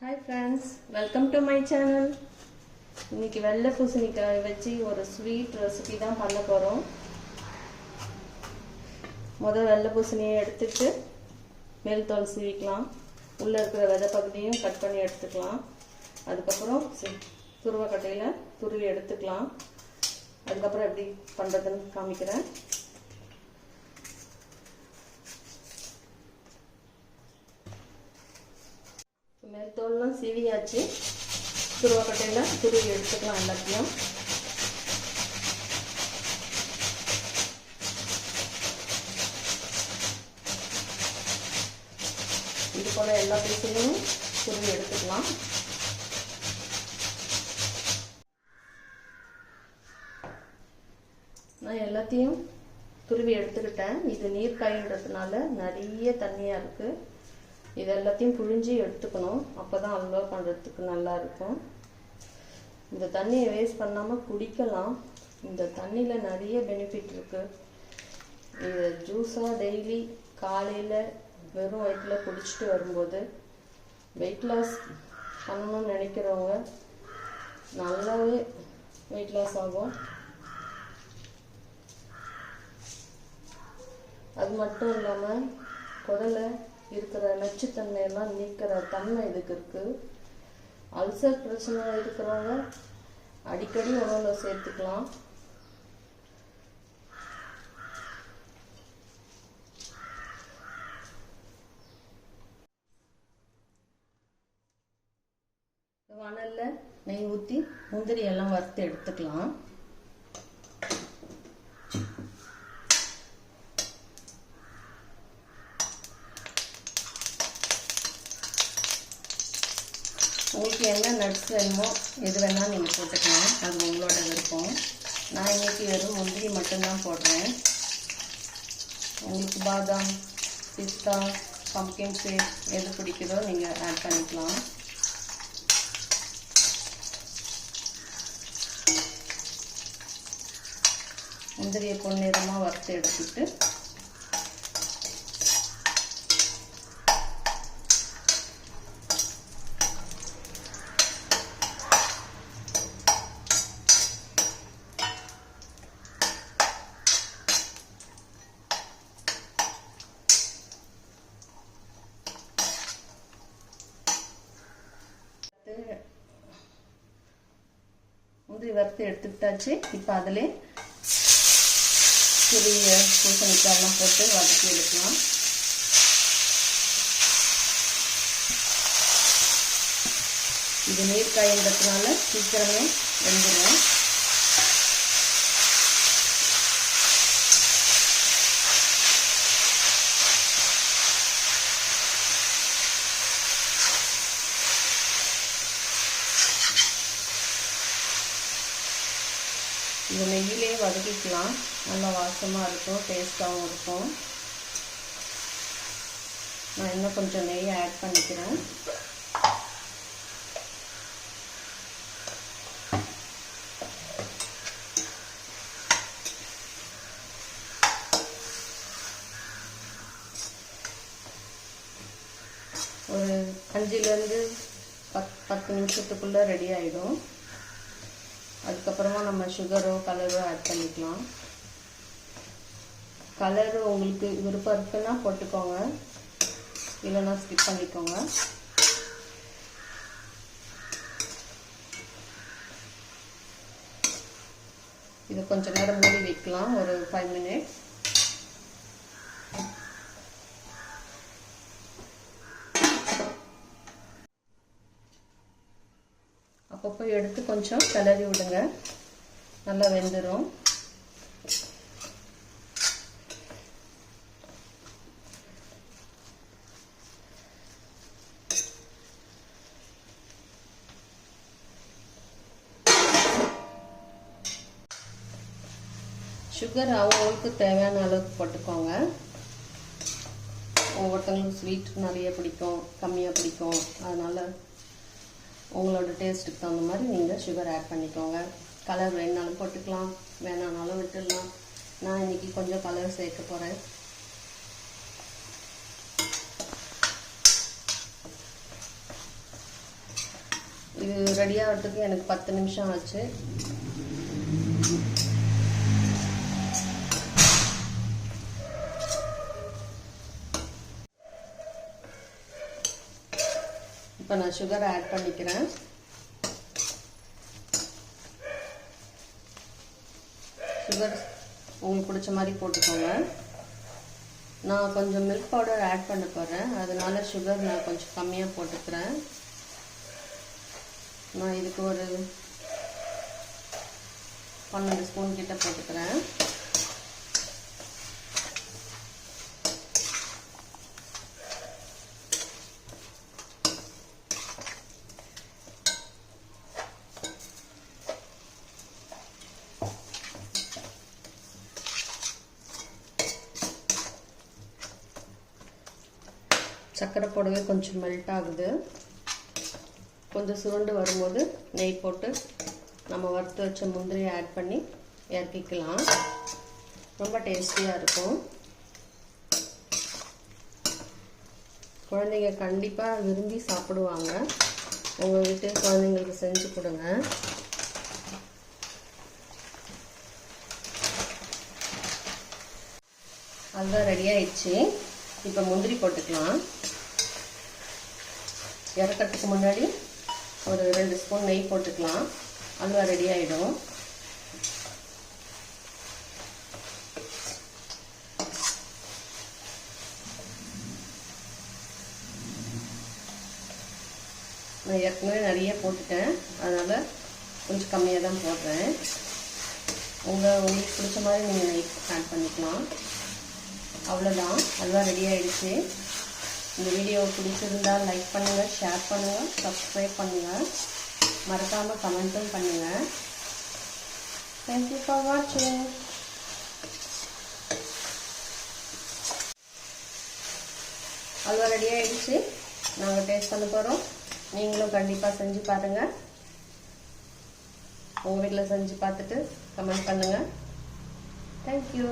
Hi friends, welcome to my channel. இன்னைக்கு வெள்ளை பூசணிக்காய் வச்சு ஒரு ஸ்வீட் ரெசிபி தான் பண்ண போறோம். முதல்ல வெள்ளை பூசணியை எடுத்துட்டு மேல் தோல் சீவிக்கலாம். உள்ள இருக்கிற விதை பகுதியும் கட் பண்ணி எடுத்துக்கலாம். அதுக்கு அப்புறம் துருவக்கட்டையில துருவி எடுத்துக்கலாம். அதுக்கு அப்புறம் எப்படி பண்றதுன்னு காமிக்கிறேன். மேல் தோல்லாம் சீவியாச்சு. துருவக்கட்டையில் துருவி எடுத்துக்கலாம் எல்லாத்தையும். இது போல எல்லா பீஸையும் துருவி எடுத்துக்கலாம். நான் எல்லாத்தையும் துருவி எடுத்துக்கிட்டேன். இது நீர் காய்ன்றதுனால நிறைய தண்ணியா இருக்கு. இது எல்லாத்தையும் புழிஞ்சி எடுத்துக்கணும். அப்போதான் அல்வா பண்ணுறதுக்கு நல்லா இருக்கும். இந்த தண்ணியை வேஸ்ட் பண்ணாமல் குடிக்கலாம். இந்த தண்ணியில் நிறைய பெனிஃபிட் இருக்கு. இது ஜூஸாக டெய்லி காலையில் வெறும் வயிற்றில் குடிச்சிட்டு வரும்போது வெயிட் லாஸ் பண்ணணும்னு நினைக்கிறவங்க நல்லாவே வெயிட் லாஸ் ஆகும். அது மட்டும் இல்லாமல் குடலை இருக்கிற நச்சுத்தன்மை எல்லாம் நீக்கிற தன்மை இதுக்கு இருக்கு. அல்சர் பிரச்சனை இருக்கிறவங்க அடிக்கடி உணவுல சேர்த்துக்கலாம். வானல்ல நெய் ஊற்றி முந்திரி எல்லாம் வறுத்து எடுத்துக்கலாம். உங்களுக்கு என்ன நட்ஸ் வேணுமோ எது வேணாலும் நீங்கள் போட்டுக்கலாம். அது உங்களோட விருப்பம். நான் இன்னைக்கு வெறும் முந்திரி மட்டும்தான் போடுறேன். உங்களுக்கு பாதாம், பிஸ்தா, பம்ப்கின் சீட் எது பிடிக்குதோ நீங்கள் ஆட் பண்ணிக்கலாம். முந்திரியை பொன்னிறமாக வறுத்து எடுத்துட்டு முந்திரி வறுத்து எடுத்துக்கிட்டாச்சு. இப்போ அதிலே சிறிய பூசணிக்காயெல்லாம் போட்டு வதக்கி எடுக்கலாம். இது நீர்க்காய்ன்றதுனால சீக்கிரமே வெந்துடும். இந்த நெய்யிலே வதக்கிக்கலாம். நல்லா வாசமாக இருக்கும், டேஸ்டாகவும் இருக்கும். நான் இன்னும் கொஞ்சம் நெய் ஆட் பண்ணிக்கிறேன். ஒரு 5லேருந்து 10 நிமிஷத்துக்குள்ளே ரெடி ஆகிடும். அதுக்கப்புறமா நம்ம சுகரோ கலரோ ஆட் பண்ணிக்கலாம். கலர் உங்களுக்கு விருப்பம் இருக்குன்னா போட்டுக்கோங்க, இல்லைன்னா ஸ்கிப் பண்ணிக்கோங்க. இது கொஞ்ச நேரம் மூடி வைக்கலாம், ஒரு 5 மினிட்ஸ். அப்பப்போ எடுத்து கொஞ்சம் கிளறி விடுங்க, நல்லா வெந்துடும். சுகர் அவங்களுக்கு தேவையான அளவுக்கு போட்டுக்கோங்க. ஒவ்வொருத்தவங்களுக்கு ஸ்வீட் நிறைய பிடிக்கும், கம்மியாக பிடிக்கும். அதனால உங்களோட டேஸ்ட்டுக்கு தகுந்த மாதிரி நீங்கள் சுகர் ஆட் பண்ணிக்கோங்க. கலர் வேணாலும் போட்டுக்கலாம், வேணானாலும் விட்டுடலாம். நான் இன்னைக்கு கொஞ்சம் கலர் சேர்க்க போகிறேன். இது ரெடி ஆகிறதுக்கு எனக்கு 10 நிமிஷம் ஆச்சு. இப்போ நான் சுகர் ஆட் பண்ணிக்கிறேன். சுகர் உங்களுக்கு பிடிச்ச மாதிரி போட்டுக்கோங்க. நான் கொஞ்சம் மில்க் பவுடர் ஆட் பண்ண போகிறேன், அதனால சுகர் நான் கொஞ்சம் கம்மியாக போட்டுக்கிறேன். நான் இதுக்கு ஒரு 12 ஸ்பூன் கிட்ட போட்டுக்கிறேன். சர்க்கரை போடவே கொஞ்சம் மெல்ட் ஆகுது. கொஞ்சம் சுருண்டு வரும்போது நெய் போட்டு நம்ம வறுத்து வச்ச முந்திரியை ஆட் பண்ணி இறக்கிக்கலாம். ரொம்ப டேஸ்டியாக இருக்கும். குழந்தைங்க கண்டிப்பாக விரும்பி சாப்பிடுவாங்க. உங்கள் வீட்டு குழந்தைங்களுக்கு செஞ்சு கொடுங்க. அதுதான் ரெடி ஆயிடுச்சு. இப்போ முந்திரி போட்டுக்கலாம். இறக்கிறதுக்கு முன்னாடி ஒரு 2 ஸ்பூன் நெய் போட்டுக்கலாம். அல்வா ரெடி ஆகிடும். நான் ஏற்கனவே நிறைய போட்டுட்டேன், அதனால் கொஞ்சம் கம்மியாக தான் போடுறேன். உங்களுக்கு பிடிச்ச மாதிரி நீங்கள் நெய் ஆட் பண்ணிக்கலாம். அவ்வளோதான், அல்வா ரெடி ஆகிடுச்சு. இந்த வீடியோ பிடிச்சிருந்தால் லைக் பண்ணுங்கள், ஷேர் பண்ணுங்கள், சப்ஸ்கிரைப் பண்ணுங்கள், மறக்காமல் கமெண்ட்டும் பண்ணுங்கள். தேங்க்யூ ஃபார் வாட்சிங். அல்வா ரெடி ஆகிடுச்சு. நாங்கள் டேஸ்ட் பண்ண போகிறோம். நீங்களும் கண்டிப்பாக செஞ்சு பாருங்கள். உங்கள் வீட்டில் செஞ்சு பார்த்துட்டு கமெண்ட் பண்ணுங்கள். தேங்க்யூ.